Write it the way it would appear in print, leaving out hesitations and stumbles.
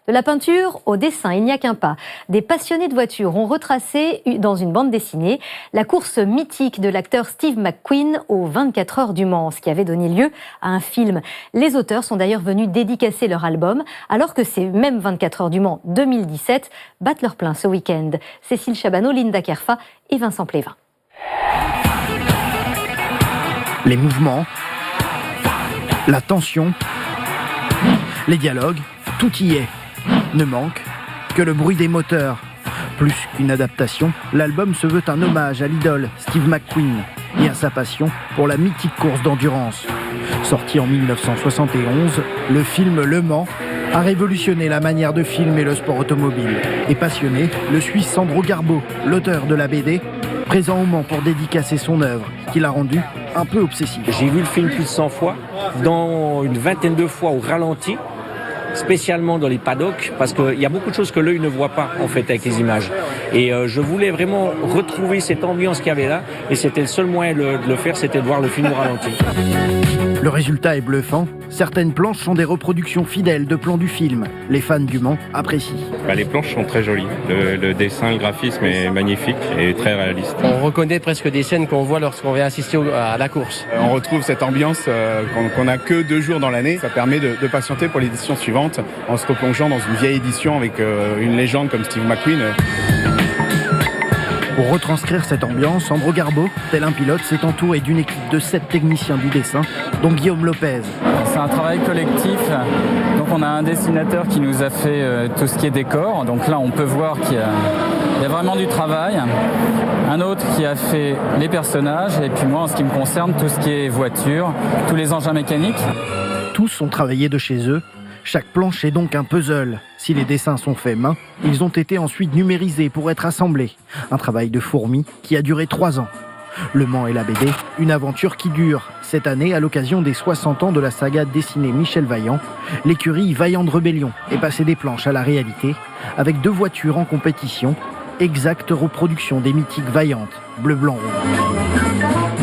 De la peinture au dessin, il n'y a qu'un pas. Des passionnés de voitures ont retracé dans une bande dessinée la course mythique de l'acteur Steve McQueen aux 24 heures du Mans, ce qui avait donné lieu à un film. Les auteurs sont d'ailleurs venus dédicacer leur album, alors que ces mêmes 24 heures du Mans 2017 battent leur plein ce week-end. Cécile Chabanot, Linda Kerfa et Vincent Plévin. Les mouvements, la tension, les dialogues, tout y est. Ne manque que le bruit des moteurs. Plus qu'une adaptation, l'album se veut un hommage à l'idole Steve McQueen et à sa passion pour la mythique course d'endurance. Sorti en 1971, le film Le Mans a révolutionné la manière de filmer le sport automobile. Et passionné, le Suisse Sandro Garbo, l'auteur de la BD, présent au Mans pour dédicacer son œuvre, qui l'a rendu un peu obsessif. J'ai vu le film plus de 100 fois, dans une vingtaine de fois au ralenti, spécialement dans les paddocks, parce qu'il y a beaucoup de choses que l'œil ne voit pas en fait avec les images. Et je voulais vraiment retrouver cette ambiance qu'il y avait là, et c'était le seul moyen de le faire, c'était de voir le film au ralenti. Le résultat est bluffant. Certaines planches sont des reproductions fidèles de plans du film. Les fans du Mans apprécient. Les planches sont très jolies. Le dessin, le graphisme est magnifique et très réaliste. On reconnaît presque des scènes qu'on voit lorsqu'on vient assister à la course. On retrouve cette ambiance qu'on n'a que 2 jours dans l'année. Ça permet de patienter pour l'édition suivante en se replongeant dans une vieille édition avec une légende comme Steve McQueen. Pour retranscrire cette ambiance, Sandro Garbo, tel un pilote, s'est entouré d'une équipe de 7 techniciens du dessin, dont Guillaume Lopez. C'est un travail collectif. Donc on a un dessinateur qui nous a fait tout ce qui est décor. Donc là, on peut voir qu'il y a vraiment du travail. Un autre qui a fait les personnages. Et puis moi, en ce qui me concerne, tout ce qui est voiture, tous les engins mécaniques. Tous ont travaillé de chez eux. Chaque planche est donc un puzzle. Si les dessins sont faits main, ils ont été ensuite numérisés pour être assemblés. Un travail de fourmi qui a duré 3 ans. Le Mans et la BD, une aventure qui dure. Cette année, à l'occasion des 60 ans de la saga dessinée Michel Vaillant, l'écurie Vaillante Rébellion est passée des planches à la réalité, avec 2 voitures en compétition, exacte reproduction des mythiques Vaillantes, bleu, blanc, rouge.